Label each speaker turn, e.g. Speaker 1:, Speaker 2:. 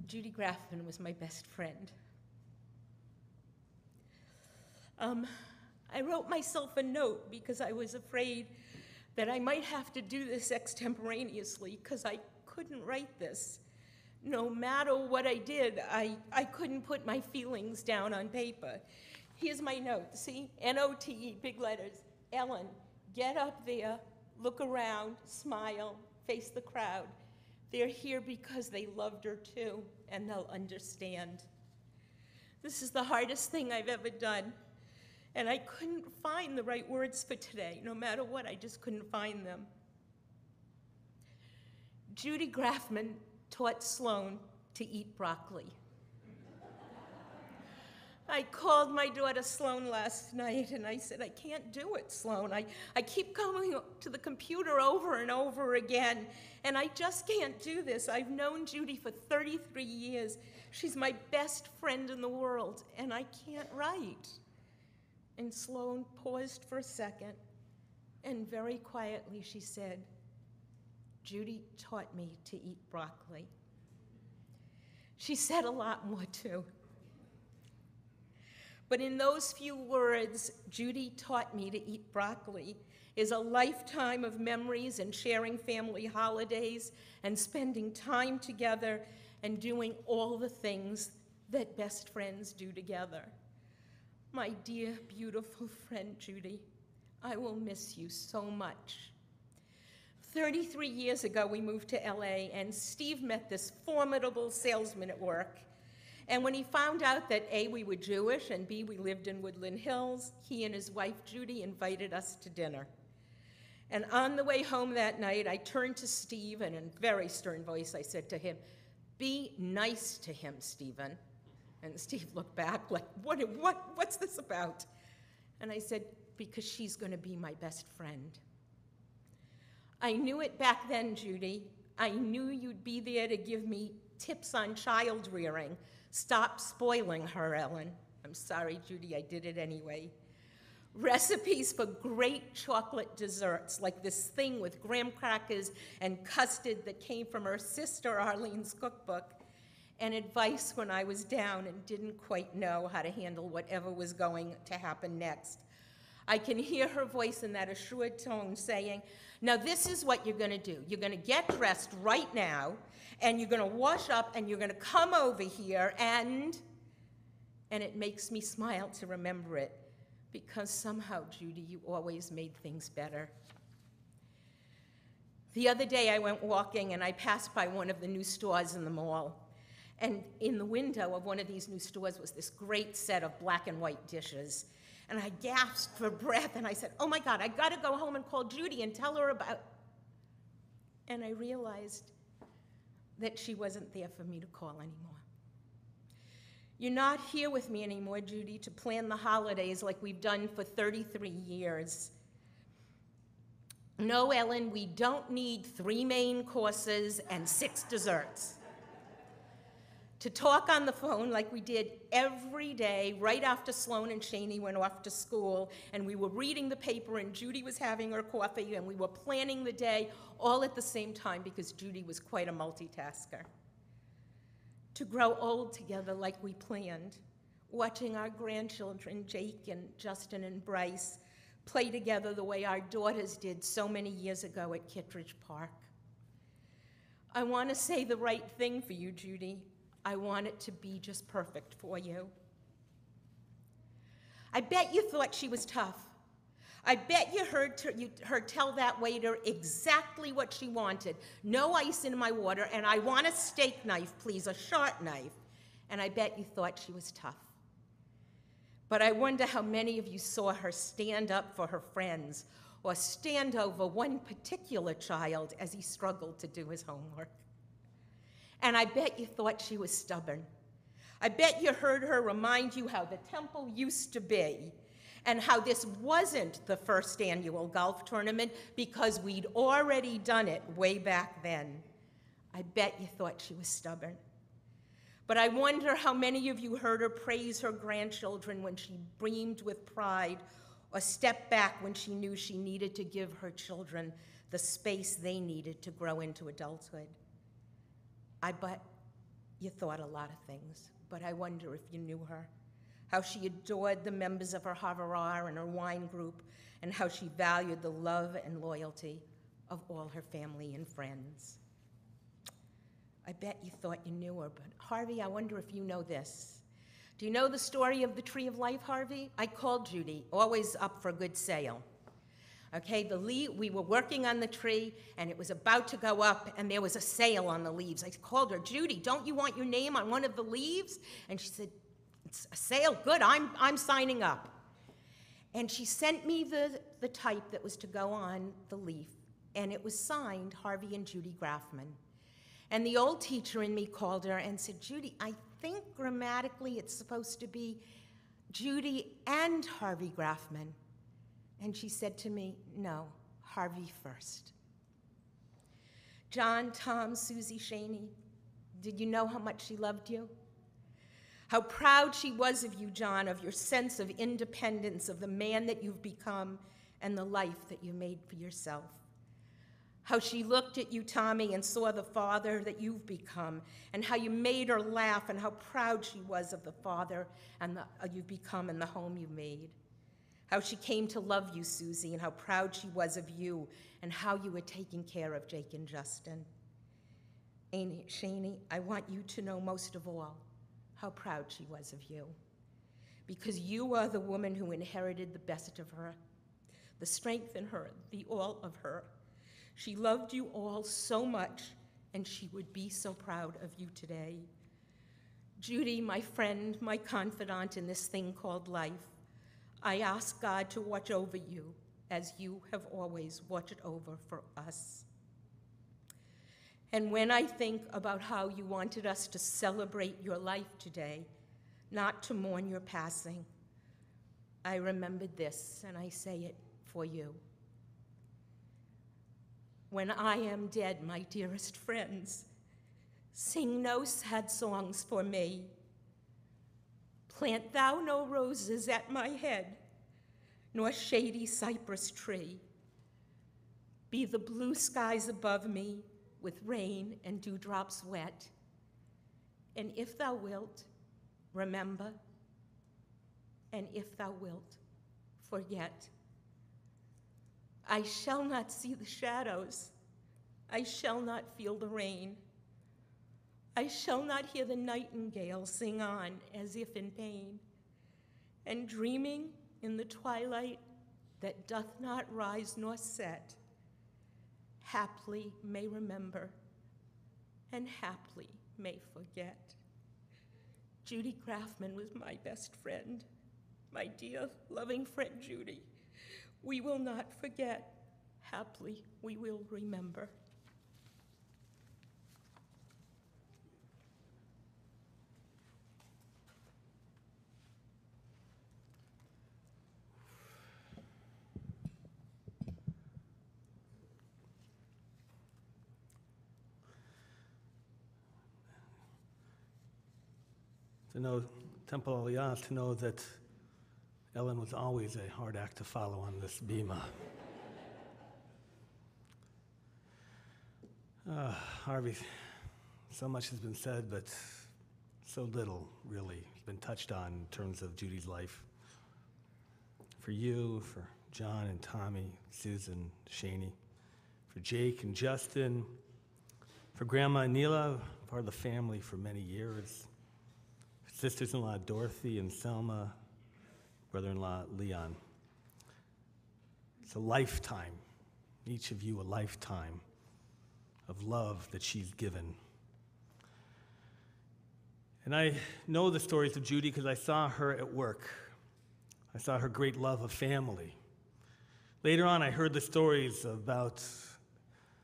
Speaker 1: Judy Grafman was my best friend. I wrote myself a note because I was afraid that I might have to do this extemporaneously because I couldn't write this. No matter what I did, I couldn't put my feelings down on paper. Here's my note, see? N-O-T-E, big letters. Ellen, get up there, look around, smile, face the crowd. They're here because they loved her too, and they'll understand. This is the hardest thing I've ever done, and I couldn't find the right words for today. No matter what, I just couldn't find them. Judy Grafman taught Sloan to eat broccoli. I called my daughter Sloan last night and I said, I can't do it, Sloan. I keep going to the computer over and over again, and I just can't do this. I've known Judy for 33 years. She's my best friend in the world, and I can't write. And Sloan paused for a second, and very quietly she said, Judy taught me to eat broccoli. She said a lot more too. But in those few words, Judy taught me to eat broccoli, is a lifetime of memories and sharing family holidays and spending time together and doing all the things that best friends do together. My dear, beautiful friend, Judy, I will miss you so much. 33 years ago, we moved to LA, and Steve met this formidable salesman at work. And when he found out that A, we were Jewish, and B, we lived in Woodland Hills, he and his wife, Judy, invited us to dinner. And on the way home that night, I turned to Steve, and in a very stern voice, I said to him, be nice to him, Stephen. And Steve looked back like, what's this about? And I said, because she's going to be my best friend. I knew it back then, Judy. I knew you'd be there to give me tips on child rearing. Stop spoiling her, Ellen. I'm sorry, Judy, I did it anyway. Recipes for great chocolate desserts, like this thing with graham crackers and custard that came from her sister Arlene's cookbook, and advice when I was down and didn't quite know how to handle whatever was going to happen next. I can hear her voice in that assured tone saying, now this is what you're gonna do. You're gonna get dressed right now, and you're gonna wash up, and you're gonna come over here, and it makes me smile to remember it, because somehow, Judy, you always made things better. The other day I went walking, and I passed by one of the new stores in the mall, and in the window of one of these new stores was this great set of black and white dishes. And I gasped for breath, and I said, oh my God, I gotta go home and call Judy and tell her about, and I realized that she wasn't there for me to call anymore. You're not here with me anymore, Judy, to plan the holidays like we've done for 33 years. No, Ellen, we don't need 3 main courses and 6 desserts. To talk on the phone like we did every day right after Sloan and Shaney went off to school, and we were reading the paper and Judy was having her coffee and we were planning the day all at the same time because Judy was quite a multitasker. To grow old together like we planned, watching our grandchildren, Jake and Justin and Bryce, play together the way our daughters did so many years ago at Kittredge Park. I want to say the right thing for you, Judy. I want it to be just perfect for you. I bet you thought she was tough. I bet you heard her tell that waiter exactly what she wanted. No ice in my water, and I want a steak knife, please, a sharp knife. And I bet you thought she was tough. But I wonder how many of you saw her stand up for her friends or stand over one particular child as he struggled to do his homework. And I bet you thought she was stubborn. I bet you heard her remind you how the temple used to be and how this wasn't the first annual golf tournament because we'd already done it way back then. I bet you thought she was stubborn. But I wonder how many of you heard her praise her grandchildren when she beamed with pride or stepped back when she knew she needed to give her children the space they needed to grow into adulthood. I You thought a lot of things, but I wonder if you knew her, how she adored the members of her Havarar and her wine group, and how she valued the love and loyalty of all her family and friends. I bet you thought you knew her, but Harvey, I wonder if you know this. Do you know the story of the Tree of Life, Harvey? I called Judy, always up for a good sale. Okay, we were working on the tree, and it was about to go up, and there was a sale on the leaves. I called her, Judy, don't you want your name on one of the leaves? And she said, it's a sale, good, I'm signing up. And she sent me the type that was to go on the leaf, and it was signed Harvey and Judy Grafman. And the old teacher in me called her and said, Judy, I think grammatically it's supposed to be Judy and Harvey Grafman. And she said to me, no, Harvey first. John, Tom, Susie, Shaney, did you know how much she loved you? How proud she was of you, John, of your sense of independence, of the man that you've become, and the life that you made for yourself. How she looked at you, Tommy, and saw the father that you've become, and how you made her laugh, and how proud she was of the father and you've become and the home you made. How she came to love you, Susie, and how proud she was of you, and how you were taking care of Jake and Justin. Shaney, I want you to know most of all how proud she was of you, because you are the woman who inherited the best of her, the strength in her, the all of her. She loved you all so much, and she would be so proud of you today. Judy, my friend, my confidant in this thing called life, I ask God to watch over you as you have always watched over for us. And when I think about how you wanted us to celebrate your life today, not to mourn your passing, I remembered this, and I say it for you. When I am dead, my dearest friends, sing no sad songs for me. Plant thou no roses at my head, nor shady cypress tree. Be the blue skies above me with rain and dewdrops wet. And if thou wilt, remember, and if thou wilt, forget. I shall not see the shadows. I shall not feel the rain. I shall not hear the nightingale sing on as if in pain. And dreaming in the twilight that doth not rise nor set, haply may remember and haply may forget. Judy Grafman was my best friend, my dear, loving friend Judy. We will not forget, haply we will remember.
Speaker 2: To know Temple Aliyah, to know that Ellen was always a hard act to follow on this bima. Harvey, so much has been said, but so little really has been touched on in terms of Judy's life. For you, for John and Tommy, Susan, Shaney, for Jake and Justin, for Grandma Neela, part of the family for many years, sisters-in-law Dorothy and Selma, brother-in-law Leon. It's a lifetime, each of you a lifetime of love that she's given. And I know the stories of Judy because I saw her at work. I saw her great love of family. Later on, I heard the stories about